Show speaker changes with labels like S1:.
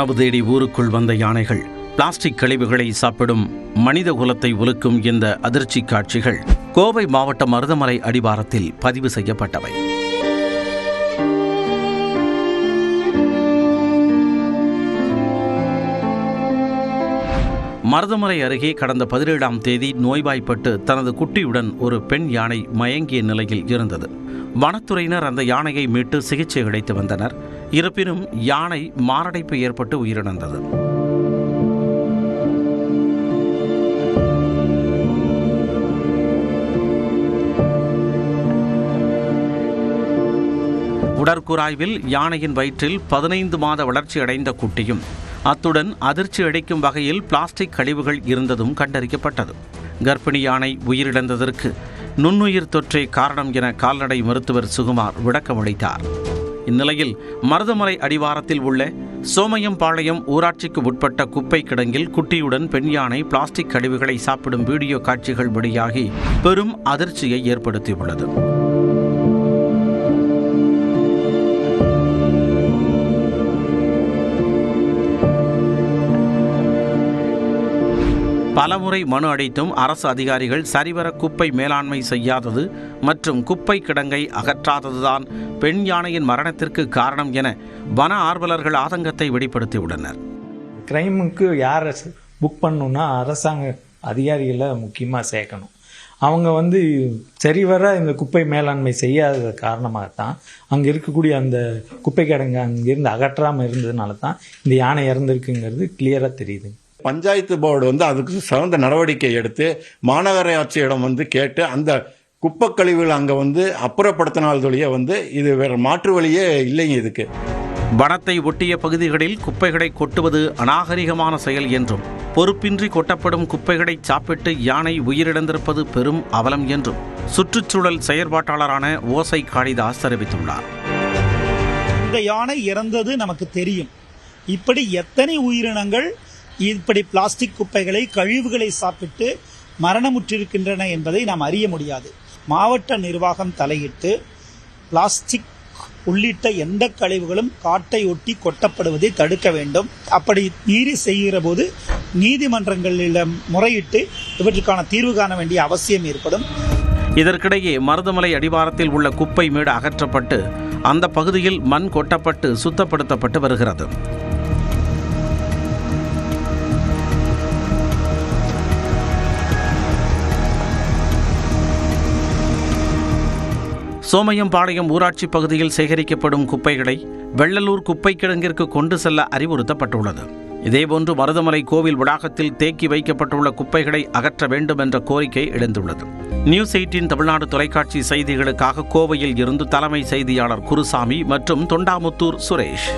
S1: உணவு தேடி ஊருக்குள் வந்த யானைகள் பிளாஸ்டிக் கழிவுகளை சாப்பிடும் மனித குலத்தை உலுக்கும் இந்த அதிர்ச்சி காட்சிகள் கோவை மாவட்டம் மருதமலை அடிவாரத்தில் பதிவு செய்யப்பட்டவை. மருதமலை அருகே கடந்த 17ஆம் தேதி நோய்வாய்ப்பட்டு தனது குட்டியுடன் ஒரு பெண் யானை மயங்கிய நிலையில் இருந்தது. வனத்துறையினர் அந்த யானையை மீட்டு சிகிச்சை அளித்து வந்தனர். இருப்பினும் யானை மாரடைப்பு ஏற்பட்டு உயிரிழந்தது. உடற்கூராய்வில் யானையின் வயிற்றில் 15 மாத வளர்ச்சி அடைந்த குட்டியும் அத்துடன் அதிர்ச்சி அளிக்கும் வகையில் பிளாஸ்டிக் கழிவுகள் இருந்ததும் கண்டறியப்பட்டது. கர்ப்பிணி யானை உயிரிழந்ததற்கு நுண்ணுயிர் தொற்றே காரணம் என கால்நடை மருத்துவர் சுகுமார் விளக்கமளித்தார். இந்நிலையில் மருதமலை அடிவாரத்தில் உள்ள சோமையம்பாளையம் ஊராட்சிக்கு உட்பட்ட குப்பை கிடங்கில் குட்டியுடன் பெண் யானை பிளாஸ்டிக் கழிவுகளை சாப்பிடும் வீடியோ காட்சிகள் வெளியாகி பெரும் அதிர்ச்சியை ஏற்படுத்தியுள்ளது. பலமுறை மனு அளித்தும் அரசு அதிகாரிகள் சரிவர குப்பை மேலாண்மை செய்யாதது மற்றும் குப்பை கிடங்கை அகற்றாததுதான் பெண் யானையின் மரணத்திற்கு காரணம் என வன ஆர்வலர்கள் ஆதங்கத்தை வெளிப்படுத்தியுள்ளனர்.
S2: கிரைமுக்கு யார் புக் பண்ணணும்னா அரசாங்க அதிகாரிகளை முக்கியமாக சேர்க்கணும். அவங்க சரிவர இந்த குப்பை மேலாண்மை செய்யாத காரணமாகத்தான் அங்கே இருக்கக்கூடிய அந்த குப்பை கிடங்கு அங்கிருந்து அகற்றாமல் இருந்ததுனால தான் இந்த யானை இறந்துருக்குங்கிறது கிளியராக தெரியுது.
S3: பஞ்சாயத்து போர்டு அதுக்கு சிறந்த நடவடிக்கை எடுத்து மாநகராட்சியிடம் கேட்டு அந்த குப்பை கழிவுகள் அங்கே அப்புறப்படுத்தினால்தொழிய இது வேற மாற்று வழியே இல்லைங்க. இதுக்கு
S1: வனத்தை ஒட்டிய பகுதிகளில் குப்பைகளை கொட்டுவது அநாகரிகமான செயல் என்றும் பொறுப்பின்றி கொட்டப்படும் குப்பைகளை சாப்பிட்டு யானை உயிரிழந்திருப்பது பெரும் அவலம் என்றும் சுற்றுச்சூழல் செயற்பாட்டாளரான ஓசை காளிதாஸ் தெரிவித்துள்ளார்.
S4: இந்த யானை இறந்தது நமக்கு தெரியும். இப்படி எத்தனை உயிரினங்கள் இப்படி பிளாஸ்டிக் குப்பைகளை கழிவுகளை சாப்பிட்டு மரணமுற்றிருக்கின்றன என்பதை நாம் அறிய முடியாது. மாவட்ட நிர்வாகம் தலையிட்டு பிளாஸ்டிக் உள்ளிட்ட எந்த கழிவுகளும் காட்டை ஒட்டி கொட்டப்படுவதை தடுக்க வேண்டும். அப்படி மீறி செய்கிற போது நீதிமன்றங்களிடம் முறையிட்டு இவற்றுக்கான தீர்வு காண வேண்டிய அவசியம் ஏற்படும்.
S1: இதற்கிடையே மருதமலை அடிவாரத்தில் உள்ள குப்பை மேடு அகற்றப்பட்டு அந்த பகுதியில் மண் கொட்டப்பட்டு சுத்தப்படுத்தப்பட்டு வருகிறது. சோமையம்பாளையம் ஊராட்சி பகுதியில் சேகரிக்கப்படும் குப்பைகளை வெள்ளலூர் குப்பை கிடங்கிற்கு கொண்டு செல்ல அறிவுறுத்தப்பட்டுள்ளது. இதேபோன்று மருதமலை கோவில் வளாகத்தில் தேக்கி வைக்கப்பட்டுள்ள குப்பைகளை அகற்ற வேண்டும் என்ற கோரிக்கை எழுந்துள்ளது. நியூஸ் 18 தமிழ்நாடு தொலைக்காட்சி செய்திகளுக்காக கோவையில் இருந்து தலைமை செய்தியாளர் குருசாமி மற்றும் தொண்டாமுத்தூர் சுரேஷ்.